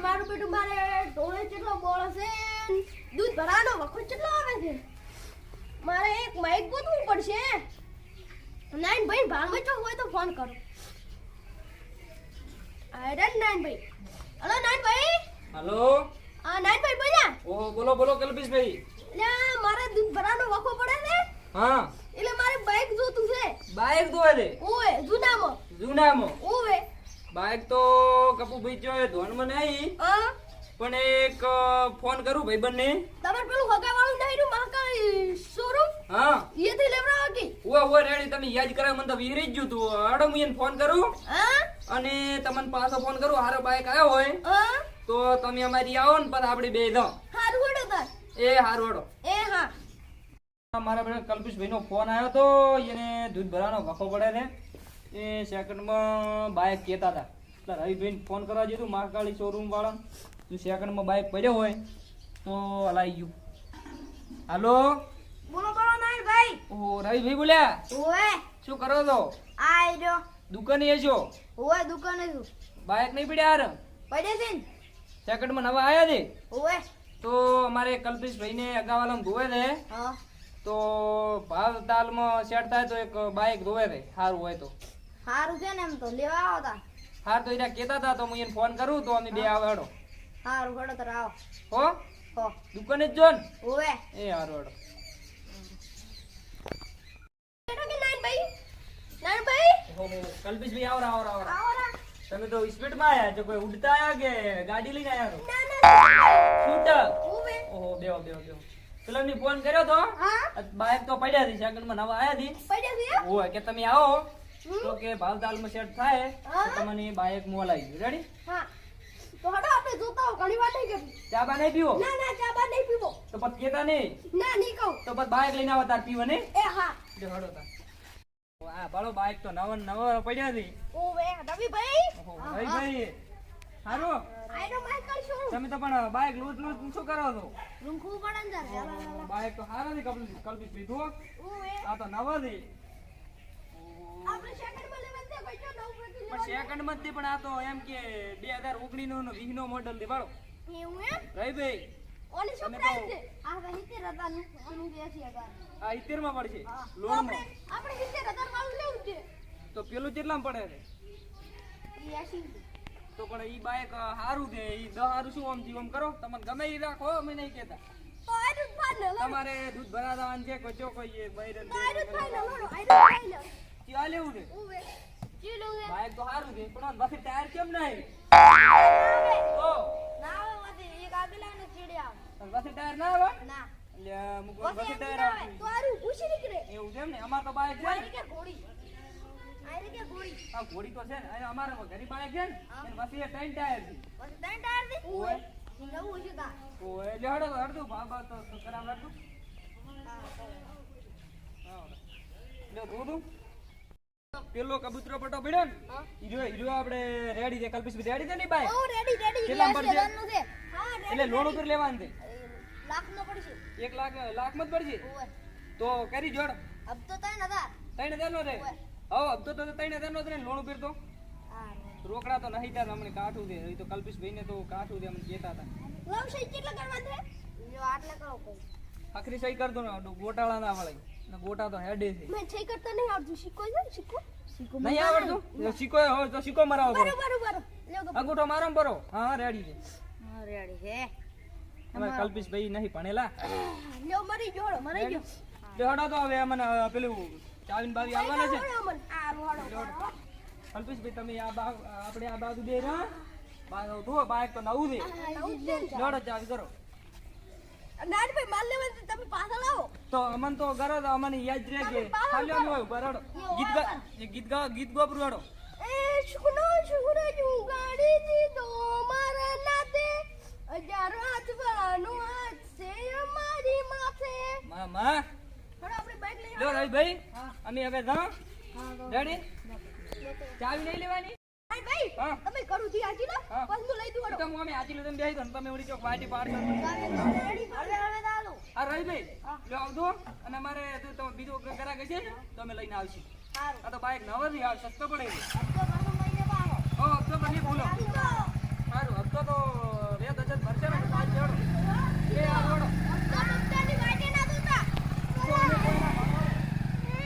મારું બેટું મારે ઢોળે કેટલો બોળો છે દૂધ ભરાનો વખત કેટલો આવે છે મારે એક માઈક ગોતવું પડશે નાઈન ભાઈ ભાગમાં જો હોય તો ફોન કરો આયરન નાઈન ભાઈ હેલો નાઈન ભાઈ હેલો નાઈન ભાઈ બોલ્યા ઓ બોલો બોલો કલ્પેશભાઈ એટલે મારે દૂધ ભરાનો વખો પડે છે હા એટલે મારે બાઈક જોતું છે બાઈક દોવે દે ઓએ જૂનામાં ઓએ બાઈક તો કપુભાઈ જોય ધોનમાં નહીં હા પણ એક ફોન કરું ભાઈબંધને તમાર પેલું હગાવાળું નહીં નું મહાકાળ શોરૂમ હા એથી લેવડાવો કે ઓ રેડી તમે યાદ કરાવ મને તો વિહરી જ ગયું તું હાડો હું એને ફોન કરું હા અને તમને પાછો ફોન કરું હારો બાઈક આવ્યો હોય હા તો તમે અમારી આવો ને પછી આપણે બે દો હારું હેડો તાર એ હારું હાડો એ હા મારા બેટા કલ્પેશભાઈ નો ફોન આવ્યો તો એને દૂધ ભરાનો વખો પડે છે એ સેકન્ડમાં બાઈક કહેતા હતા એટલે રવિભાઈને ફોન કરવા જતું મહાકાળી શોરૂમ વાળા જો સેકન્ડમાં બાઈક પડ્યો હોય તો હલાઈ ગયું હાલો બોલો બોલો નાઈ ભાઈ ઓહો રવિભાઈ બોલ્યા ઓએ શું કરો છો આઈ રહ્યો દુકાને છો ઓએ દુકાને છું બાઈક નહીં પડ્યા યાર પડે છે ને સેકન્ડમાં નવા આવ્યા છે ઓએ તો અમારે કલ્પેશભાઈને અગાવાલામાં ધોવે છે હા તો ભાવ તાલમાં સેટ થાય તો એક બાઈક ધોવે છે સારું હોય તો હારું છે ને એમ તો લેવા આવો તા હાર તો એના કહેતા હતા તો હું એને ફોન કરું તો અમે બે આવે હડો હારું હેડો તાર આવો હો હો દુકાને જ જો ને ઓએ એ હારું હડો હેડો કે નાઈ ભાઈ ઓહો કલ્પેશભાઈ આવરા આવરા આવરા આવો રા તમે તો સ્પીડમાં આયા છો કોઈ ઉડતા આયા કે ગાડી લઈને આયા છો ના ના સ્કૂટર ઓએ ઓહો બેહો બેહો બેહો પેલા મેં ફોન કર્યો તો હા બાઈક તો પડ્યા હતી સેકન્ડમાં નવા આયા હતી પડે છે ઓય કે તમે આવો તો કે ભાવ તાલમાં સેટ થાય તો તમને બાઈક મોલાઈ ગયું રેડી હા તો હડો આપણે જોતા હો ઘણી વાર નહીં કરી ચા બા નહીં પીવો ના ના ચા બા નહીં પીવો તો પછી કેતા નહીં ના નહીં કહું તો પછી બાઈક લઈને આવો તાર પીવો ને એ હા જો હડો તાર આ બાળો બાઈક તો નવા નવા પડ્યા હતી ઓવે રવિ ભાઈ ઓહો ભાઈ ભાઈ હારું આઈનો માઈક કરશું તમે તો પણ બાઈક લૂટ લૂટ શું કરો છો રૂંખું પડન જા બાઈક તો હારા થી કલ્પિત લીધું ઓવે આ તો નવા થી આપણે સેકન્ડ માં લેવા દે ભાઈ જો નવ પ્રતિ પણ સેકન્ડ માં પણ આ તો એમ કે 2019 નો 20 નો મોડલ થી બાળો એવું એમ ભાઈ ભાઈ ઓલી શું તમે તો- પ્રાઇસ છે આ ભાઈ 70000 નું 80000 આ 70 માં પડશે હા લોન આપણે માં આપણે 70000 વાળું લેવું છે તો પેલું કેટલામાં પડે છે 80 તો પણ ઈ બાઈક હારું છે ઈ 10 હારું શું આમ જીવમ કરો તમને ગમે ઈ રાખો અમે નહીં કહેતા તો આઈડું ફાઈનલ તમારે દૂધ ભરાવાનું છે કોઈ કોઈ એ બૈરન આઈડું ફાઈનલ આઈડું ફાઈનલ ચા લેવું છે ઓવે ચીલો છે બાઈક તો હારું છે પણ બાકી ટાયર કેમ નહીં તો ના આવે વાતે એક આગલા ને ચીડ્યા બાકી ટાયર ના આવે ના એટલે મુકો વાતે બાકી એમ ટાયર ના આવે આવે તો આરું પૂછી નીકળે એવું છે એમ ને અમાર તો બાઈક છે આરી ને કે ઘોડી આરી કે ઘોડી આ ઘોડી તો છે ને અને અમારે ઘરી બાઈક છે ને એની પાસે એ ત્રણ ટાયર છે પછી ત્રણ ટાયર થી ઓવે નવું છે કા તો એટલે હડો બાબા તો ખરાબ રાખતું લ્યો દોડું પેલો કબૂતરો પટો પડ્યો ને હીરો આપણે રેડી છે કલ્પેશ રેડી છે ને બાઈક ઓ રેડી રેડી કેટલામાં પડશે? નું છે હા એટલે લોન ઉપર લેવાનું છે લાખ નો પડશે 1 લાખ માં જ પડશે ઓવે તો કરી જોડ અબ તો 3000 3000 નો રે ઓવે. હવે હપ્તો તો 3000 નો જ રે લોન ઉપર તો હા રોકડા તો નહીં ત્યાં અમને કાઠું છે એ તો કલ્પેશભાઈ ને તો કાઠું છે અમને કહેતા હતા લવ સહી કેટલા કરવા છે જો આટલે કરો કોઈ આખરી સહી કર દો ને ગોટાળા ના વળે ને ગોટા તો હેડે છે મેં સહી કરતા નહીં આવડતું શીખો છે શીખો શીખો નહીં આવડતું શીખો હોય તો શીખો મરાવો બરો બરો બરો લ્યો ગપ અંગૂઠો મારો ને બરો હા રેડી છે હા રેડી છે અમારે કલ્પેશભાઈ નહીં ભણેલા લ્યો મરી ગયો મરી ગયો જો હડો તો હવે અમને પેલું ચાવીન બાવી આવવાના છે આ રોડો કલ્પેશભાઈ તમે આપણે આ બાજુ બે રહ્યા બાઈક તો નવું છે જોડો ચાવી કરો નાની ભાઈ માલ લેવા તમે પાછળ આવો તો અમન તો ગરો તો અમને યાદ રહે કે ખાલી આમ હોય બરાડો ગીત ગોપરું હડો એ શુકનો શુકનો જુ ગાડી દી તો મારા નાતે હજારો હાથ વાળાનો હાથ છે અમારી માથે માં હવે આપણે બાઈક લઈ લો રવિભાઈ અમે હવે જા રેડી ચાવી નહીં લેવાની આવો ભાઈ હા. તમે કરું થી આજી લો હા. પછી હું લઈ દઉં તો હું અમે આજી લો તમે બેહી દો ને તમે ઉડી ચોક વાટી પાડ કરો રેડી હવે હવે દાલો આ રવિભાઈ લો આવજો અને અમારે તો બીજો ગ્રાહક છે ને તો અમે લઈને આવશું સારું આ તો બાઈક નવો જ યાર સસ્તો પડે તો પાછો મહિને બાવો ઓ તો બની ભૂલો તો